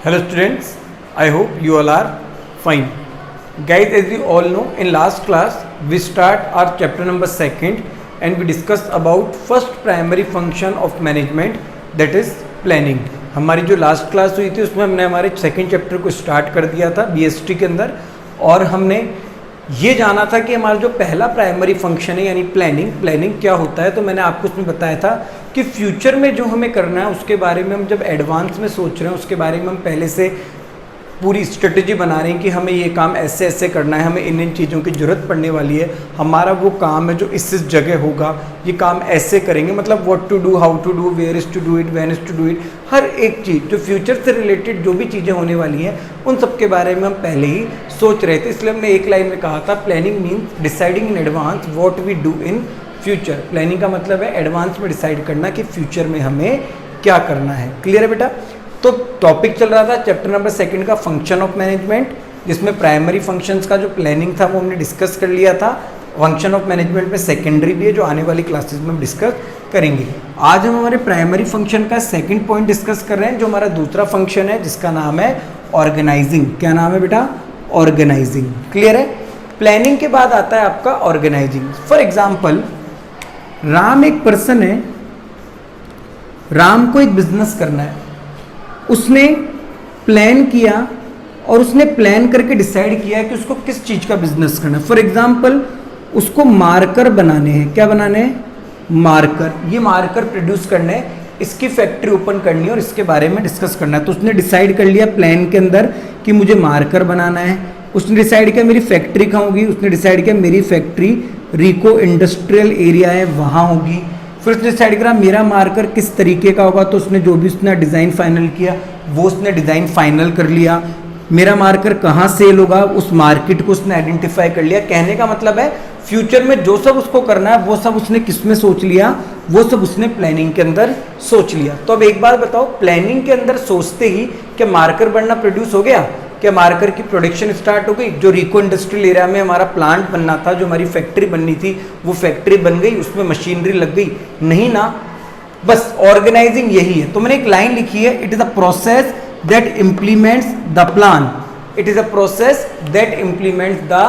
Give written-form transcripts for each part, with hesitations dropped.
Hello students, I hope you all are fine. Guys, as you all know, in last class we start our chapter number 2nd and we discussed about first primary function of management, that is planning. हमारी जो last class हुई थी उसमें हमने हमारे second chapter को start कर दिया था बीएसटी के अंदर, और हमने ये जाना था कि हमारा जो पहला प्राइमरी फंक्शन है यानी प्लानिंग क्या होता है। तो मैंने आपको उसमें बताया था कि फ्यूचर में जो हमें करना है उसके बारे में हम जब एडवांस में सोच रहे हैं उसके बारे में हम पहले से पूरी स्ट्रेटजी बना रहे हैं कि हमें ये काम ऐसे ऐसे करना है, हमें इन चीज़ों की ज़रूरत पड़ने वाली है, हमारा वो काम है जो इस जगह होगा, ये काम ऐसे करेंगे, मतलब what to do, how to do, where is to do it, when is to do it, हर एक चीज़ जो फ्यूचर से रिलेटेड जो भी चीज़ें होने वाली हैं उन सब के बारे में हम पहले ही सोच रहे थे। इसलिए हमने एक लाइन में कहा था planning means deciding in advance what we do in future. Planning का मतलब है एडवांस में डिसाइड करना कि फ्यूचर में हमें क्या करना है। क्लियर है बेटा? तो टॉपिक चल रहा था चैप्टर नंबर 2 का फंक्शन ऑफ मैनेजमेंट, जिसमें प्राइमरी फंक्शंस का जो प्लानिंग था वो हमने डिस्कस कर लिया था। फंक्शन ऑफ मैनेजमेंट में सेकेंडरी भी है जो आने वाली क्लासेस में हम डिस्कस करेंगे। आज हम हमारे प्राइमरी फंक्शन का सेकंड पॉइंट डिस्कस कर रहे हैं जो हमारा दूसरा फंक्शन है जिसका नाम है ऑर्गेनाइजिंग। क्या नाम है बेटा? ऑर्गेनाइजिंग। क्लियर है? प्लानिंग के बाद आता है आपका ऑर्गेनाइजिंग। फॉर एग्जाम्पल, राम एक पर्सन है, राम को एक बिजनेस करना है, उसने प्लान किया और उसने प्लान करके डिसाइड किया कि उसको किस चीज़ का बिजनेस करना है। फॉर एग्जाम्पल, उसको मार्कर बनाने हैं। क्या बनाने हैं? मार्कर। ये मार्कर प्रोड्यूस करने हैं, इसकी फैक्ट्री ओपन करनी है और इसके बारे में डिस्कस करना है। तो उसने डिसाइड कर लिया प्लान के अंदर कि मुझे मार्कर बनाना है। उसने डिसाइड किया मेरी फैक्ट्री कहाँ होगी, उसने डिसाइड किया मेरी फैक्ट्री रिको इंडस्ट्रियल एरिया है वहाँ होगी। फिर उसने डिसाइड करा मेरा मार्कर किस तरीके का होगा, तो उसने जो भी उसने डिज़ाइन फाइनल किया वो उसने डिज़ाइन फाइनल कर लिया। मेरा मार्कर कहाँ सेल होगा, उस मार्केट को उसने आइडेंटिफाई कर लिया। कहने का मतलब है फ्यूचर में जो सब उसको करना है वो सब उसने किस में सोच लिया, वो सब उसने प्लानिंग के अंदर सोच लिया। तो अब एक बात बताओ, प्लानिंग के अंदर सोचते ही क्या मार्कर बनना प्रोड्यूस हो गया? क्या मार्कर की प्रोडक्शन स्टार्ट हो गई? जो रिको इंडस्ट्रियल एरिया में हमारा प्लांट बनना था, जो हमारी फैक्ट्री बननी थी, वो फैक्ट्री बन गई, उसमें मशीनरी लग गई? नहीं ना। बस ऑर्गेनाइजिंग यही है। तो मैंने एक लाइन लिखी है, it is a process that implements the plan. It is a process that implements the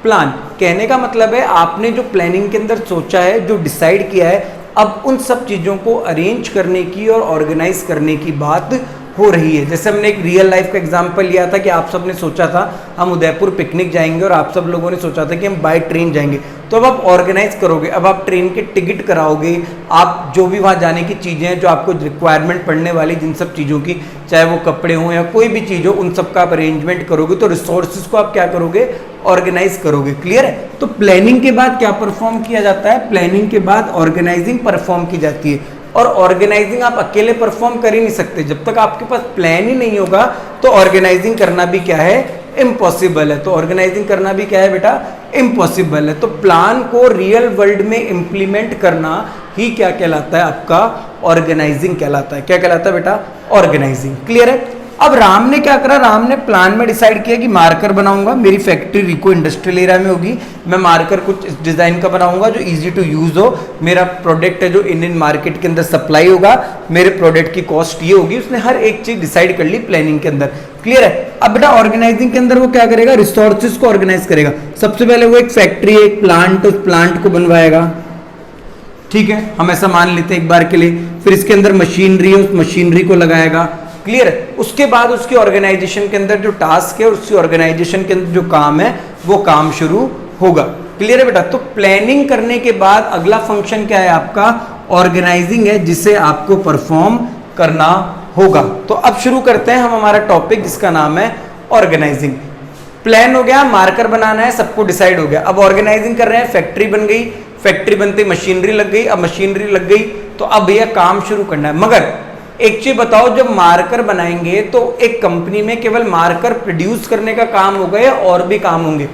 plan. कहने का मतलब है आपने जो प्लानिंग के अंदर सोचा है, जो डिसाइड किया है, अब उन सब चीज़ों को अरेंज करने की और ऑर्गेनाइज करने की बात हो रही है। जैसे हमने एक रियल लाइफ का एग्जांपल लिया था कि आप सब ने सोचा था हम उदयपुर पिकनिक जाएंगे और आप सब लोगों ने सोचा था कि हम बाय ट्रेन जाएंगे। तो अब आप ऑर्गेनाइज करोगे, अब आप ट्रेन के टिकट कराओगे, आप जो भी वहाँ जाने की चीज़ें हैं जो आपको रिक्वायरमेंट पड़ने वाली जिन सब चीज़ों की, चाहे वो कपड़े हों या कोई भी चीज़ हो, उन सब का आप अरेंजमेंट करोगे। तो रिसोर्सेज को आप क्या करोगे? ऑर्गेनाइज करोगे। क्लियर है? तो प्लानिंग के बाद क्या परफॉर्म किया जाता है? प्लानिंग के बाद ऑर्गेनाइजिंग परफॉर्म की जाती है। और ऑर्गेनाइजिंग आप अकेले परफॉर्म कर ही नहीं सकते। जब तक आपके पास प्लान ही नहीं होगा तो ऑर्गेनाइजिंग करना भी क्या है? इम्पॉसिबल है। तो ऑर्गेनाइजिंग करना भी क्या है बेटा? इम्पॉसिबल है। तो प्लान को रियल वर्ल्ड में इंप्लीमेंट करना ही क्या कहलाता है? आपका ऑर्गेनाइजिंग कहलाता है। क्या कहलाता है बेटा? ऑर्गेनाइजिंग। क्लियर है? अब राम ने क्या करा? राम ने प्लान में डिसाइड किया कि मार्कर बनाऊंगा, मेरी फैक्ट्री रिको इंडस्ट्रियल एरिया में होगी, मैं मार्कर कुछ इस डिज़ाइन का बनाऊंगा जो इजी टू यूज़ हो, मेरा प्रोडक्ट है जो इंडियन मार्केट के अंदर सप्लाई होगा, मेरे प्रोडक्ट की कॉस्ट ये होगी। उसने हर एक चीज़ डिसाइड कर ली प्लानिंग के अंदर। क्लियर है? अब बेटा ऑर्गेनाइजिंग के अंदर वो क्या करेगा? रिसोर्सेज को ऑर्गेनाइज करेगा। सबसे पहले वो एक फैक्ट्री, एक प्लांट, उस प्लांट को बनवाएगा। ठीक है, हम ऐसा मान लेते हैं एक बार के लिए। फिर इसके अंदर मशीनरी है, उस मशीनरी को लगाएगा। क्लियर है? उसके बाद उसकी ऑर्गेनाइजेशन के अंदर जो टास्क है, उसकी ऑर्गेनाइजेशन के अंदर जो काम है वो काम शुरू होगा। क्लियर है बेटा? तो प्लानिंग करने के बाद अगला फंक्शन क्या है आपका? ऑर्गेनाइजिंग है, जिसे आपको परफॉर्म करना होगा। तो अब शुरू करते हैं हम हमारा टॉपिक जिसका नाम है ऑर्गेनाइजिंग। प्लान हो गया, मार्कर बनाना है, सबको डिसाइड हो गया। अब ऑर्गेनाइजिंग कर रहे हैं, फैक्ट्री बन गई, फैक्ट्री बनते मशीनरी लग गई। अब मशीनरी लग गई तो अब भैया काम शुरू करना है। मगर एक चीज बताओ, जब मार्कर बनाएंगे तो एक कंपनी में केवल मार्कर प्रोड्यूस करने का काम होगा या और भी काम होंगे?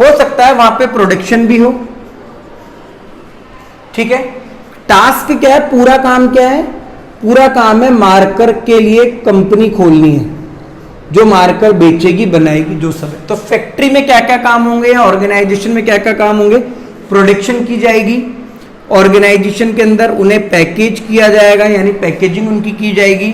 हो सकता है वहां पे प्रोडक्शन भी हो। ठीक है? टास्क क्या है? पूरा काम क्या है? पूरा काम है मार्कर के लिए कंपनी खोलनी है जो मार्कर बेचेगी, बनाएगी, जो सब है। तो फैक्ट्री में क्या क्या काम होंगे या ऑर्गेनाइजेशन में क्या क्या काम होंगे? प्रोडक्शन की जाएगी, ऑर्गेनाइजेशन के अंदर उन्हें पैकेज किया जाएगा यानी पैकेजिंग उनकी की जाएगी,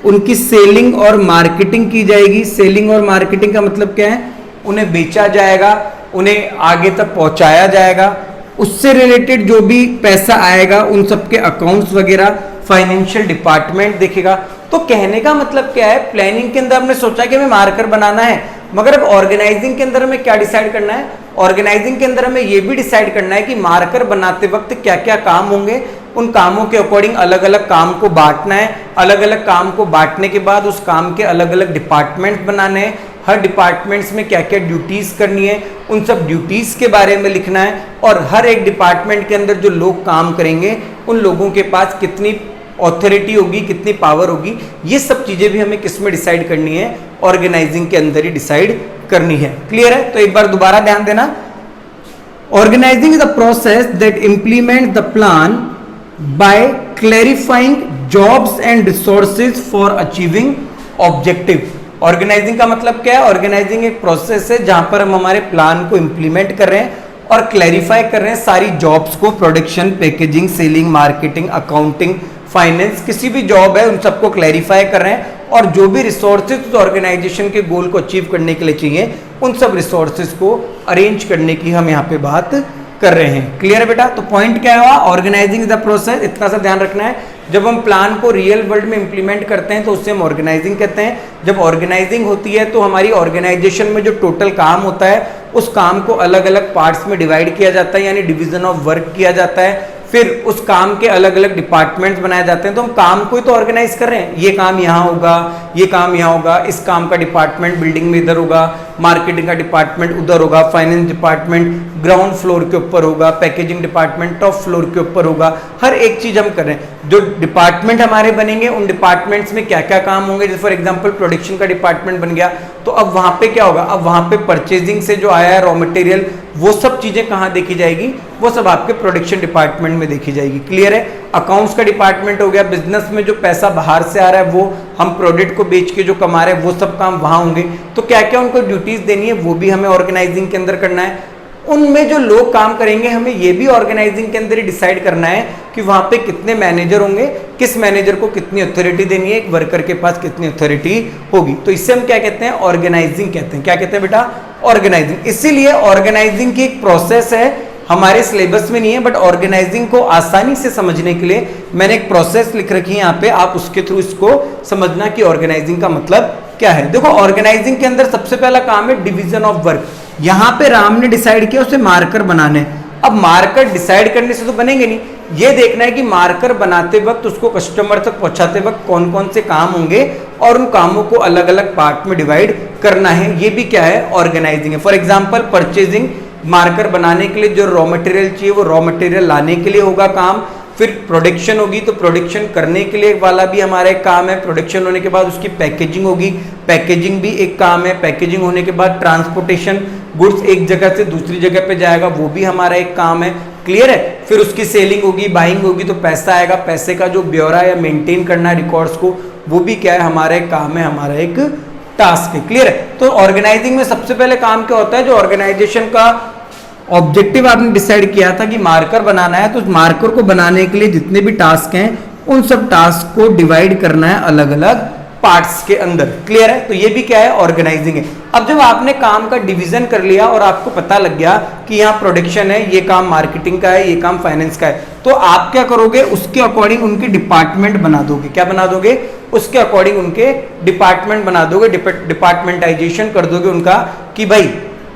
उनकी सेलिंग और मार्केटिंग की जाएगी। सेलिंग और मार्केटिंग का मतलब क्या है, उन्हें बेचा जाएगा, उन्हें आगे तक पहुंचाया जाएगा, उससे रिलेटेड जो भी पैसा आएगा उन सबके अकाउंट्स वगैरह फाइनेंशियल डिपार्टमेंट देखेगा। तो कहने का मतलब क्या है, प्लानिंग के अंदर हमने सोचा कि हमें मार्कर बनाना है, मगर अब ऑर्गेनाइजिंग के अंदर हमें क्या डिसाइड करना है, ऑर्गेनाइजिंग के अंदर हमें यह भी डिसाइड करना है कि मार्कर बनाते वक्त क्या क्या काम होंगे, उन कामों के अकॉर्डिंग अलग अलग काम को बांटना है, अलग अलग काम को बांटने के बाद उस काम के अलग अलग डिपार्टमेंट बनाने हैं, हर डिपार्टमेंट्स में क्या क्या ड्यूटीज करनी है उन सब ड्यूटीज के बारे में लिखना है, और हर एक डिपार्टमेंट के अंदर जो लोग काम करेंगे उन लोगों के पास कितनी ऑथोरिटी होगी, कितनी पावर होगी, ये सब चीजें भी हमें किस में डिसाइड करनी है, ऑर्गेनाइजिंग के अंदर ही डिसाइड करनी है। क्लियर है? तो एक बार दोबारा ध्यान देना, organising is the process that implement the plan by clarifying jobs and resources for achieving objective. Organising का मतलब क्या है, ऑर्गेनाइजिंग एक प्रोसेस है जहां पर हम हमारे प्लान को इंप्लीमेंट कर रहे हैं और क्लैरिफाई कर रहे हैं सारी जॉब्स को, production, packaging, selling, marketing, accounting, finance, किसी भी जॉब है उन सबको क्लैरिफाई कर रहे हैं, और जो भी रिसोर्सेज उस ऑर्गेनाइजेशन के गोल को अचीव करने के लिए चाहिए उन सब रिसोर्सेज को अरेंज करने की हम यहाँ पे बात कर रहे हैं। क्लियर है बेटा? तो पॉइंट क्या हुआ, ऑर्गेनाइजिंग द प्रोसेस, इतना सा ध्यान रखना है। जब हम प्लान को रियल वर्ल्ड में इंप्लीमेंट करते हैं तो उससे हम ऑर्गेनाइजिंग कहते हैं। जब ऑर्गेनाइजिंग होती है तो हमारी ऑर्गेनाइजेशन में जो टोटल काम होता है उस काम को अलग अलग पार्ट्स में डिवाइड किया जाता है, यानी डिवीजन ऑफ वर्क किया जाता है, फिर उस काम के अलग अलग डिपार्टमेंट्स बनाए जाते हैं। तो हम काम को ही तो ऑर्गेनाइज कर रहे हैं, ये काम यहाँ होगा, ये काम यहाँ होगा, इस काम का डिपार्टमेंट बिल्डिंग में इधर होगा, मार्केटिंग का डिपार्टमेंट उधर होगा, फाइनेंस डिपार्टमेंट ग्राउंड फ्लोर के ऊपर होगा, पैकेजिंग डिपार्टमेंट टॉप फ्लोर के ऊपर होगा, हर एक चीज हम कर रहे हैं। जो डिपार्टमेंट हमारे बनेंगे उन डिपार्टमेंट्स में क्या क्या काम होंगे, जैसे फॉर एग्जांपल प्रोडक्शन का डिपार्टमेंट बन गया तो अब वहां पे क्या होगा, अब वहां पे परचेजिंग से जो आया है रॉ मटेरियल वो सब चीजें कहाँ देखी जाएगी, वो सब आपके प्रोडक्शन डिपार्टमेंट में देखी जाएगी। क्लियर है? अकाउंट्स का डिपार्टमेंट हो गया, बिजनेस में जो पैसा बाहर से आ रहा है वो हम प्रोडक्ट को बेच के जो कमा रहे हैं वो सब काम वहां होंगे। तो क्या क्या उनको ड्यूटीज देनी है वो भी हमें ऑर्गेनाइजिंग के अंदर करना है। उनमें जो लोग काम करेंगे हमें ये भी ऑर्गेनाइजिंग के अंदर ही डिसाइड करना है कि वहां पे कितने मैनेजर होंगे, किस मैनेजर को कितनी अथॉरिटी देनी है, एक वर्कर के पास कितनी अथॉरिटी होगी। तो इससे हम क्या कहते हैं, ऑर्गेनाइजिंग कहते हैं। क्या कहते हैं बेटा? ऑर्गेनाइजिंग। इसीलिए ऑर्गेनाइजिंग की एक प्रोसेस है, हमारे सिलेबस में नहीं है, बट ऑर्गेनाइजिंग को आसानी से समझने के लिए मैंने एक प्रोसेस लिख रखी है यहाँ पे, आप उसके थ्रू इसको समझना कि ऑर्गेनाइजिंग का मतलब क्या है। देखो ऑर्गेनाइजिंग के अंदर सबसे पहला काम है डिवीजन ऑफ वर्क। यहाँ पे राम ने डिसाइड किया उसे मार्कर बनाने। अब मार्कर डिसाइड करने से तो बनेंगे नहीं, ये देखना है कि मार्कर बनाते वक्त उसको कस्टमर तक पहुंचाते वक्त कौन कौन से काम होंगे और उन कामों को अलग अलग पार्ट में डिवाइड करना है। ये भी क्या है, ऑर्गेनाइजिंग है। फॉर एग्जाम्पल परचेजिंग, मार्कर बनाने के लिए जो रॉ मटेरियल चाहिए वो रॉ मटेरियल लाने के लिए होगा काम। फिर प्रोडक्शन होगी तो प्रोडक्शन करने के लिए वाला भी हमारा एक काम है। प्रोडक्शन होने के बाद उसकी पैकेजिंग होगी, पैकेजिंग भी एक काम है। पैकेजिंग होने के बाद ट्रांसपोर्टेशन, गुड्स एक जगह से दूसरी जगह पे जाएगा, वो भी हमारा एक काम है। क्लियर है? फिर उसकी सेलिंग होगी, बाइंग होगी तो पैसा आएगा, पैसे का जो ब्यौरा या मेंटेन करना है रिकॉर्ड्स को, वो भी क्या है, हमारा एक काम है, हमारा एक टास्क है। क्लियर है? तो ऑर्गेनाइजिंग में सबसे पहले काम क्या होता है, जो ऑर्गेनाइजेशन का ऑब्जेक्टिव आपने डिसाइड किया था कि मार्कर बनाना है, तो उस मार्कर को बनाने के लिए जितने भी टास्क हैं उन सब टास्क को डिवाइड करना है अलग अलग पार्ट्स के अंदर। क्लियर है? तो ये भी क्या है, ऑर्गेनाइजिंग है। अब जब आपने काम का डिवीजन कर लिया और आपको पता लग गया कि यहाँ प्रोडक्शन है, ये काम मार्केटिंग का है, ये काम फाइनेंस का है, तो आप क्या करोगे, उसके अकॉर्डिंग उनके डिपार्टमेंट बना दोगे। क्या बना दोगे? उसके अकॉर्डिंग उनके डिपार्टमेंट बना दोगे, डिपार्टमेंटाइजेशन कर दोगे उनका, कि भाई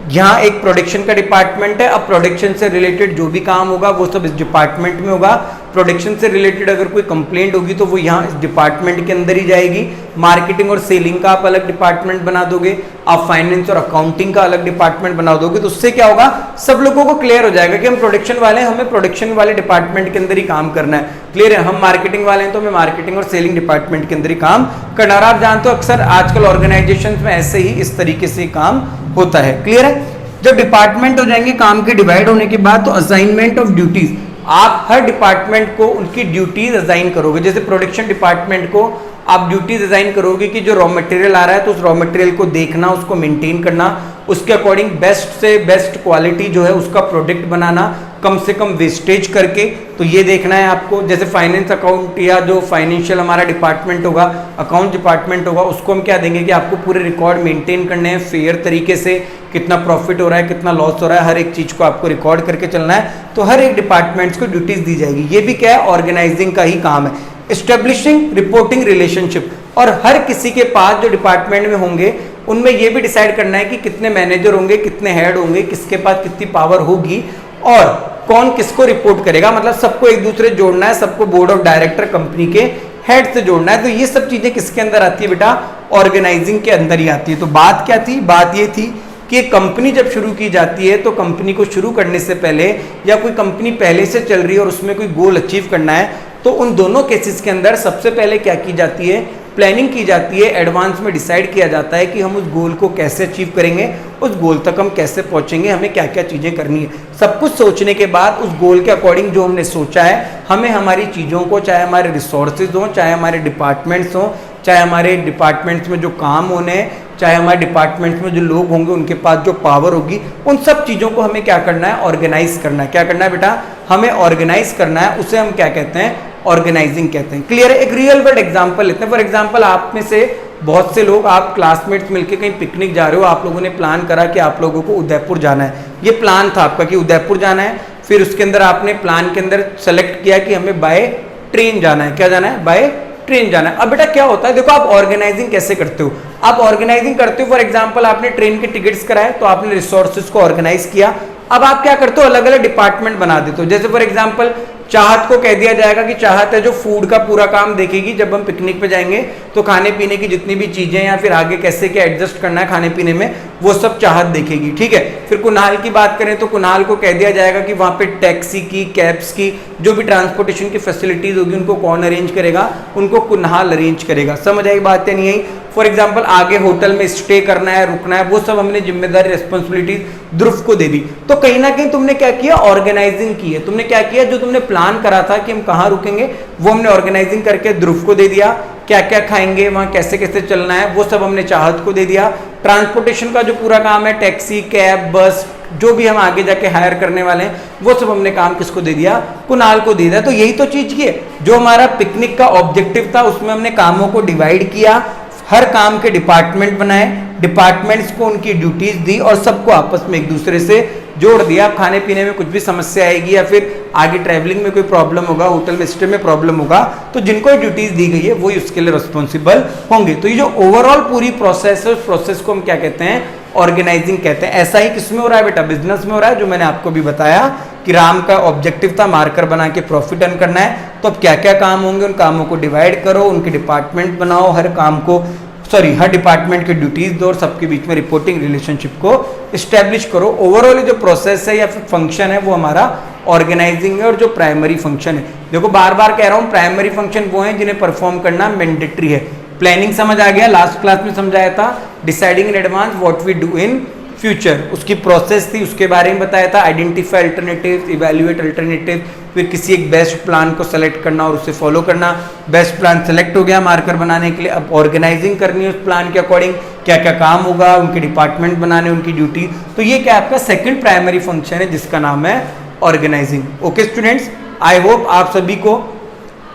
यहाँ एक प्रोडक्शन का डिपार्टमेंट है, अब प्रोडक्शन से रिलेटेड जो भी काम होगा वो सब इस डिपार्टमेंट में होगा। प्रोडक्शन से रिलेटेड अगर कोई कंप्लेंट होगी तो वो यहाँ इस डिपार्टमेंट के अंदर ही जाएगी। मार्केटिंग और सेलिंग का आप अलग डिपार्टमेंट बना दोगे, आप फाइनेंस और अकाउंटिंग का अलग डिपार्टमेंट बना दोगे। तो उससे क्या होगा, सब लोगों को क्लियर हो जाएगा कि हम प्रोडक्शन वाले हैं, हमें प्रोडक्शन वाले डिपार्टमेंट के अंदर ही काम करना है। क्लियर है? हम मार्केटिंग वाले हैं तो हमें मार्केटिंग और सेलिंग डिपार्टमेंट के अंदर ही काम करना है। आप जानते हो अक्सर आजकल ऑर्गेनाइजेशन में ऐसे ही इस तरीके से काम होता है। क्लियर है? जब डिपार्टमेंट हो जाएंगे काम के डिवाइड होने के बाद, तो असाइनमेंट ऑफ ड्यूटीज, आप हर डिपार्टमेंट को उनकी ड्यूटीज असाइन करोगे। जैसे प्रोडक्शन डिपार्टमेंट को आप ड्यूटीज असाइन करोगे कि जो रॉ मटेरियल आ रहा है तो उस रॉ मटेरियल को देखना, उसको मेंटेन करना, उसके अकॉर्डिंग बेस्ट से बेस्ट क्वालिटी जो है उसका प्रोडक्ट बनाना, कम से कम वेस्टेज करके। तो ये देखना है आपको, जैसे फाइनेंस अकाउंट या जो फाइनेंशियल हमारा डिपार्टमेंट होगा, अकाउंट डिपार्टमेंट होगा, उसको हम क्या देंगे कि आपको पूरे रिकॉर्ड मेंटेन करने हैं फेयर तरीके से, कितना प्रॉफिट हो रहा है, कितना लॉस हो रहा है, हर एक चीज़ को आपको रिकॉर्ड करके चलना है। तो हर एक डिपार्टमेंट्स को ड्यूटीज दी जाएगी। ये भी क्या है, ऑर्गेनाइजिंग का ही काम है। एस्टेब्लिशिंग रिपोर्टिंग रिलेशनशिप, और हर किसी के पास जो डिपार्टमेंट में होंगे उनमें ये भी डिसाइड करना है कि कितने मैनेजर होंगे, कितने हेड होंगे, किसके पास कितनी पावर होगी और कौन किसको रिपोर्ट करेगा। मतलब सबको एक दूसरे जोड़ना है, सबको बोर्ड ऑफ डायरेक्टर कंपनी के हेड से जोड़ना है। तो ये सब चीजें किसके अंदर आती है बेटा, ऑर्गेनाइजिंग के अंदर ही आती है। तो बात क्या थी, बात ये थी कि कंपनी जब शुरू की जाती है तो कंपनी को शुरू करने से पहले, या कोई कंपनी पहले से चल रही है और उसमें कोई गोल अचीव करना है, तो उन दोनों केसेस के अंदर सबसे पहले क्या की जाती है, प्लानिंग की जाती है। एडवांस में डिसाइड किया जाता है कि हम उस गोल को कैसे अचीव करेंगे, उस गोल तक हम कैसे पहुंचेंगे, हमें क्या क्या चीज़ें करनी है। सब कुछ सोचने के बाद उस गोल के अकॉर्डिंग जो हमने सोचा है, हमें हमारी चीज़ों को, चाहे हमारे रिसोर्सेज हों, चाहे हमारे डिपार्टमेंट्स हों, चाहे हमारे डिपार्टमेंट्स में जो काम होने हैं, चाहे हमारे डिपार्टमेंट्स में जो लोग होंगे उनके पास जो पावर होगी, उन सब चीज़ों को हमें क्या करना है, ऑर्गेनाइज करना है। क्या करना है बेटा, हमें ऑर्गेनाइज करना है। उसे हम क्या कहते हैं, ऑर्गेनाइजिंग कहते हैं। क्लियर है। एक रियल वर्ल्ड एग्जांपल लेते हैं। फॉर एग्जांपल, आप में से बहुत से लोग, आप क्लासमेट्स मिलके कहीं पिकनिक जा रहे हो, आप लोगों ने प्लान करा कि आप लोगों को उदयपुर जाना है। ये प्लान था आपका कि उदयपुर जाना है। फिर उसके अंदर आपने प्लान के अंदर सेलेक्ट किया कि हमें बाय ट्रेन जाना है। क्या जाना है, बाय ट्रेन जाना है। अब बेटा क्या होता है, देखो आप ऑर्गेनाइजिंग कैसे करते हो, आप ऑर्गेनाइजिंग करते हो। फॉर एग्जांपल, आपने ट्रेन के टिकट्स कराए, तो आपने रिसोर्सेज को ऑर्गेनाइज किया। अब आप क्या करते हो, अलग अलग डिपार्टमेंट बना देते हो। जैसे फॉर एग्जांपल, चाहत को कह दिया जाएगा कि चाहत है जो फूड का पूरा काम देखेगी। जब हम पिकनिक पे जाएंगे तो खाने पीने की जितनी भी चीजें या फिर आगे कैसे क्या एडजस्ट करना है खाने पीने में, वो सब चाहत देखेगी। ठीक है। फिर कुणाल की बात करें तो कुणाल को कह दिया जाएगा कि वहां पे टैक्सी की, कैब्स की, जो भी ट्रांसपोर्टेशन की फैसिलिटीज होगी उनको कौन अरेंज करेगा, उनको कुणाल अरेंज करेगा। समझ आई बात या नहीं आई। फॉर एग्जाम्पल, आगे होटल में स्टे करना है, रुकना है, वो सब हमने जिम्मेदारी, रिस्पॉन्सिबिलिटी ध्रुव को दे दी। तो कहीं ना कहीं तुमने क्या किया, ऑर्गेनाइजिंग की है। तुमने क्या किया, जो तुमने प्लान करा था कि हम कहाँ रुकेंगे, वो हमने ऑर्गेनाइजिंग करके ध्रुव को दे दिया। क्या क्या खाएंगे, वहां कैसे कैसे चलना है, वो सब हमने चाहत को दे दिया। ट्रांसपोर्टेशन का जो पूरा काम है, टैक्सी, कैब, बस, जो भी हम आगे जाके हायर करने वाले हैं, वो सब हमने काम किसको दे दिया, कुणाल को दे दिया। तो यही तो चीज की है, जो हमारा पिकनिक का ऑब्जेक्टिव था, उसमें हमने कामों को डिवाइड किया, हर काम के डिपार्टमेंट बनाए, डिपार्टमेंट्स को उनकी ड्यूटीज दी और सबको आपस में एक दूसरे से जोड़ दिया। खाने पीने में कुछ भी समस्या आएगी या फिर आगे ट्रैवलिंग में कोई प्रॉब्लम होगा, होटल में स्टे में प्रॉब्लम होगा, तो जिनको ड्यूटीज दी गई है वही उसके लिए रिस्पॉन्सिबल होंगे। तो ये जो ओवरऑल पूरी प्रोसेस है, उस प्रोसेस को हम क्या कहते हैं, ऑर्गेनाइजिंग कहते हैं। ऐसा ही किसमें हो रहा है बेटा, बिजनेस में हो रहा है। जो मैंने आपको भी बताया कि राम का ऑब्जेक्टिव था मार्कर बना के प्रॉफिट अर्न करना है। तो अब क्या क्या काम होंगे, उन कामों को डिवाइड करो, उनके डिपार्टमेंट बनाओ, हर काम को हर डिपार्टमेंट के ड्यूटीज दो और सबके बीच में रिपोर्टिंग रिलेशनशिप को इस्टेब्लिश करो। ओवरऑल जो प्रोसेस है या फिर फंक्शन है वो हमारा ऑर्गेनाइजिंग है। और जो प्राइमरी फंक्शन है, देखो बार बार कह रहा हूं, प्राइमरी फंक्शन वो है जिन्हें परफॉर्म करना मैंडेटरी है। प्लानिंग समझ आ गया, लास्ट क्लास में समझाया था। Deciding in advance what we do in future, उसकी प्रोसेस थी, उसके बारे में बताया था। आइडेंटिफाई अल्टरनेटिव, इवैल्यूएट अल्टरनेटिव, फिर किसी एक बेस्ट प्लान को सेलेक्ट करना और उसे फॉलो करना। बेस्ट प्लान सेलेक्ट हो गया मार्कर बनाने के लिए, अब ऑर्गेनाइजिंग करनी है उस प्लान के अकॉर्डिंग, क्या क्या काम होगा, उनके डिपार्टमेंट बनाने, उनकी ड्यूटी। तो ये क्या आपका सेकंड प्राइमरी फंक्शन है जिसका नाम है organising. Okay students, I hope आप सभी को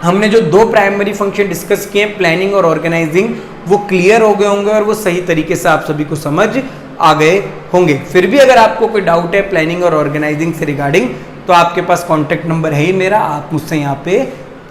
हमने जो दो प्राइमरी फंक्शन डिस्कस किए, प्लानिंग और ऑर्गेनाइजिंग, वो क्लियर हो गए होंगे और वो सही तरीके से आप सभी को समझ आ गए होंगे। फिर भी अगर आपको कोई डाउट है प्लानिंग और ऑर्गेनाइजिंग से रिगार्डिंग, तो आपके पास कॉन्टैक्ट नंबर है ही मेरा, आप मुझसे यहाँ पे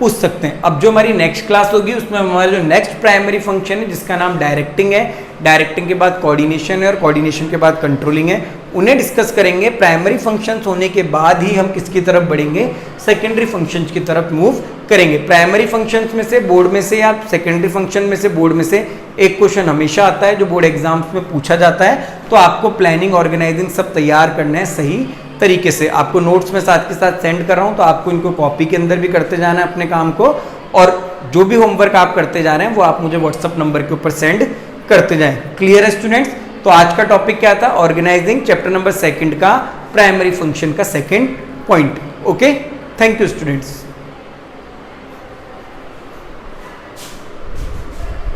पूछ सकते हैं। अब जो हमारी नेक्स्ट क्लास होगी उसमें हमारा जो नेक्स्ट प्राइमरी फंक्शन है जिसका नाम डायरेक्टिंग है, डायरेक्टिंग के बाद कोऑर्डिनेशन है और कोऑर्डिनेशन के बाद कंट्रोलिंग है, उन्हें डिस्कस करेंगे। प्राइमरी फंक्शंस होने के बाद ही हम किसकी तरफ बढ़ेंगे, सेकेंडरी फंक्शंस की तरफ मूव करेंगे। प्राइमरी फंक्शंस में से बोर्ड में से या सेकेंडरी फंक्शन में से बोर्ड में से एक क्वेश्चन हमेशा आता है जो बोर्ड एग्जाम्स में पूछा जाता है। तो आपको प्लानिंग ऑर्गेनाइजिंग सब तैयार करना है सही तरीके से। आपको नोट्स में साथ के साथ सेंड कर रहा हूँ, तो आपको इनको कॉपी के अंदर भी करते जाना है अपने काम को, और जो भी होमवर्क आप करते जा रहे हैं वो आप मुझे व्हाट्सअप नंबर के ऊपर सेंड करते जाएं। क्लियर है स्टूडेंट्स? तो आज का टॉपिक क्या था, ऑर्गेनाइजिंग, चैप्टर नंबर 2 का प्राइमरी फंक्शन का second point. Okay, thank you students.